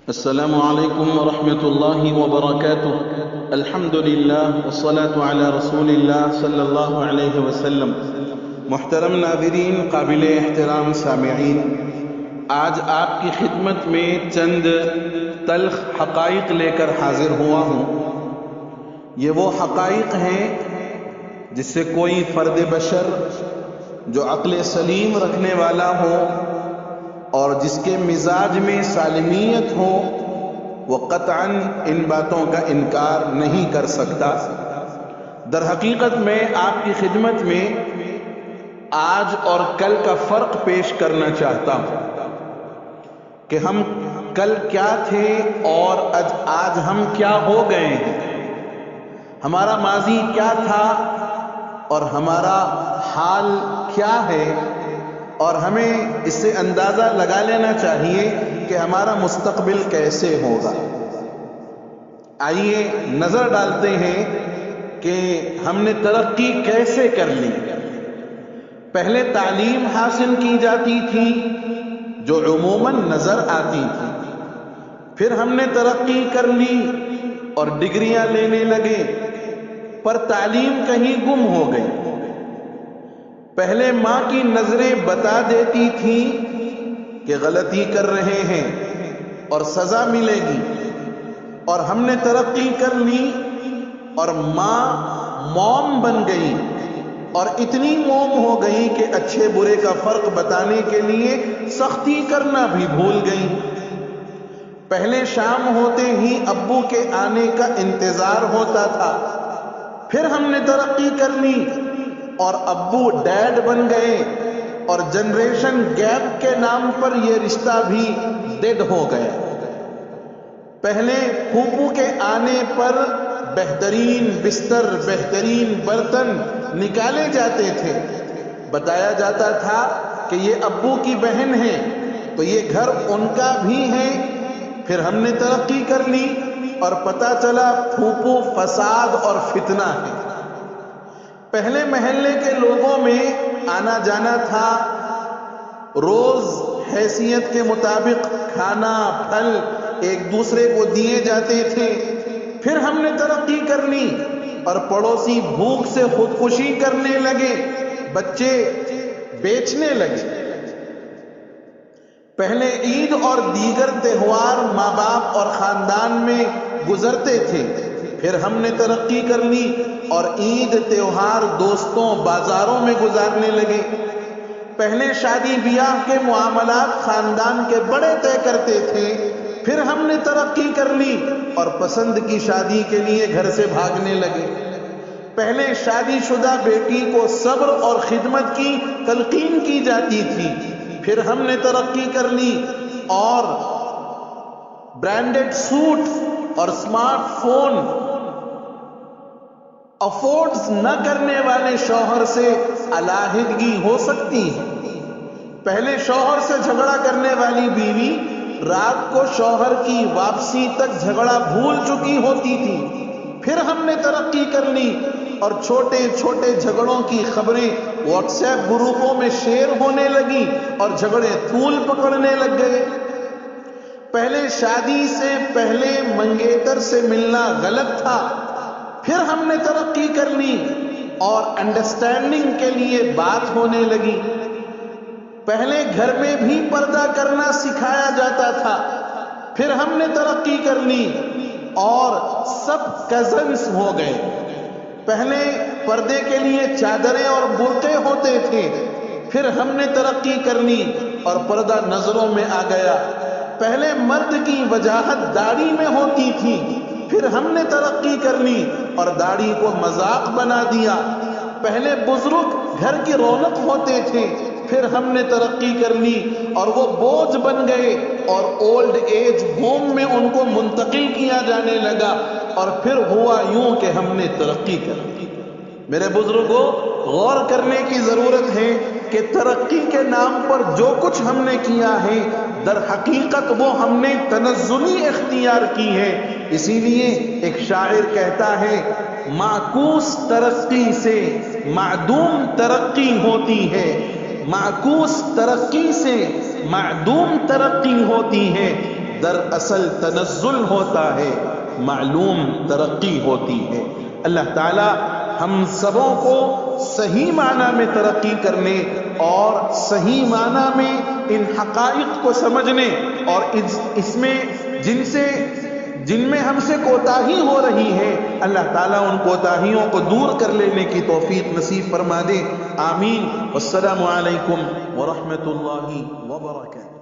السلام علیکم ورحمۃ اللہ وبرکاتہ۔ الحمد للہ والصلاة علی رسول اللہ صلی اللہ علیہ وسلم۔ محترم ناظرین، قابل احترام سامعین، آج آپ کی خدمت میں چند تلخ حقائق لے کر حاضر ہوا ہوں۔ یہ وہ حقائق ہیں جس سے کوئی فرد بشر جو عقل سلیم رکھنے والا ہو اور جس کے مزاج میں سالمیت ہو، وہ قطعاً ان باتوں کا انکار نہیں کر سکتا۔ در حقیقت میں آپ کی خدمت میں آج اور کل کا فرق پیش کرنا چاہتا ہوں کہ ہم کل کیا تھے اور آج ہم کیا ہو گئے ہیں، ہمارا ماضی کیا تھا اور ہمارا حال کیا ہے، اور ہمیں اس سے اندازہ لگا لینا چاہیے کہ ہمارا مستقبل کیسے ہوگا۔ آئیے نظر ڈالتے ہیں کہ ہم نے ترقی کیسے کر لی۔ پہلے تعلیم حاصل کی جاتی تھی جو عموماً نظر آتی تھی، پھر ہم نے ترقی کر لی اور ڈگریاں لینے لگے، پر تعلیم کہیں گم ہو گئی۔ پہلے ماں کی نظریں بتا دیتی تھی کہ غلطی کر رہے ہیں اور سزا ملے گی، اور ہم نے ترقی کر لی اور ماں موم بن گئی، اور اتنی موم ہو گئی کہ اچھے برے کا فرق بتانے کے لیے سختی کرنا بھی بھول گئی۔ پہلے شام ہوتے ہی ابو کے آنے کا انتظار ہوتا تھا، پھر ہم نے ترقی کر لی اور ابو ڈیڈ بن گئے، اور جنریشن گیپ کے نام پر یہ رشتہ بھی ڈیڈ ہو گیا۔ پہلے پھوپھو کے آنے پر بہترین بستر، بہترین برتن نکالے جاتے تھے، بتایا جاتا تھا کہ یہ ابو کی بہن ہے تو یہ گھر ان کا بھی ہے۔ پھر ہم نے ترقی کر لی اور پتہ چلا پھوپھو فساد اور فتنہ ہے۔ پہلے محلے کے لوگوں میں آنا جانا تھا، روز حیثیت کے مطابق کھانا پھل ایک دوسرے کو دیے جاتے تھے۔ پھر ہم نے ترقی کر لی اور پڑوسی بھوک سے خودکشی کرنے لگے، بچے بیچنے لگے۔ پہلے عید اور دیگر تہوار ماں باپ اور خاندان میں گزرتے تھے، پھر ہم نے ترقی کر لی اور عید تہوار دوستوں بازاروں میں گزارنے لگے۔ پہلے شادی بیاہ کے معاملات خاندان کے بڑے طے کرتے تھے، پھر ہم نے ترقی کر لی اور پسند کی شادی کے لیے گھر سے بھاگنے لگے۔ پہلے شادی شدہ بیٹی کو صبر اور خدمت کی تلقین کی جاتی تھی، پھر ہم نے ترقی کر لی اور برانڈڈ سوٹ اور اسمارٹ فون افورڈز نہ کرنے والے شوہر سے علیحدگی ہو سکتی ہے۔ پہلے شوہر سے جھگڑا کرنے والی بیوی رات کو شوہر کی واپسی تک جھگڑا بھول چکی ہوتی تھی، پھر ہم نے ترقی کر لی اور چھوٹے چھوٹے جھگڑوں کی خبریں واٹس ایپ گروپوں میں شیئر ہونے لگی اور جھگڑے طول پکڑنے لگ گئے۔ پہلے شادی سے پہلے منگیتر سے ملنا غلط تھا، پھر ہم نے ترقی کر لی اور انڈرسٹینڈنگ کے لیے بات ہونے لگی۔ پہلے گھر میں بھی پردہ کرنا سکھایا جاتا تھا، پھر ہم نے ترقی کر لی اور سب کزنز ہو گئے۔ پہلے پردے کے لیے چادریں اور برقعے ہوتے تھے، پھر ہم نے ترقی کر لی اور پردہ نظروں میں آ گیا۔ پہلے مرد کی وجاہت داڑھی میں ہوتی تھی، پھر ہم نے ترقی کر لی اور داڑھی کو مذاق بنا دیا۔ پہلے بزرگ گھر کی رونق ہوتے تھے، پھر ہم نے ترقی کر لی اور وہ بوجھ بن گئے اور اولڈ ایج ہوم میں ان کو منتقل کیا جانے لگا، اور پھر ہوا یوں کہ ہم نے ترقی کر لی۔ میرے بزرگوں، غور کرنے کی ضرورت ہے کہ ترقی کے نام پر جو کچھ ہم نے کیا ہے، در حقیقت وہ ہم نے تنزلی اختیار کی ہے۔ اسی لیے ایک شاعر کہتا ہے، معکوس ترقی سے معدوم ترقی ہوتی ہے، معکوس ترقی سے معدوم ترقی ہوتی ہے، دراصل تنزل ہوتا ہے، معلوم ترقی ہوتی ہے۔ اللہ تعالی ہم سبوں کو صحیح معنی میں ترقی کرنے اور صحیح معنی میں ان حقائق کو سمجھنے اور اس میں جن میں ہم سے کوتاہی ہو رہی ہے، اللہ تعالیٰ ان کوتاہیوں کو دور کر لینے کی توفیق نصیب فرما دے۔ آمین۔ والسلام علیکم ورحمۃ اللہ وبرکاتہ۔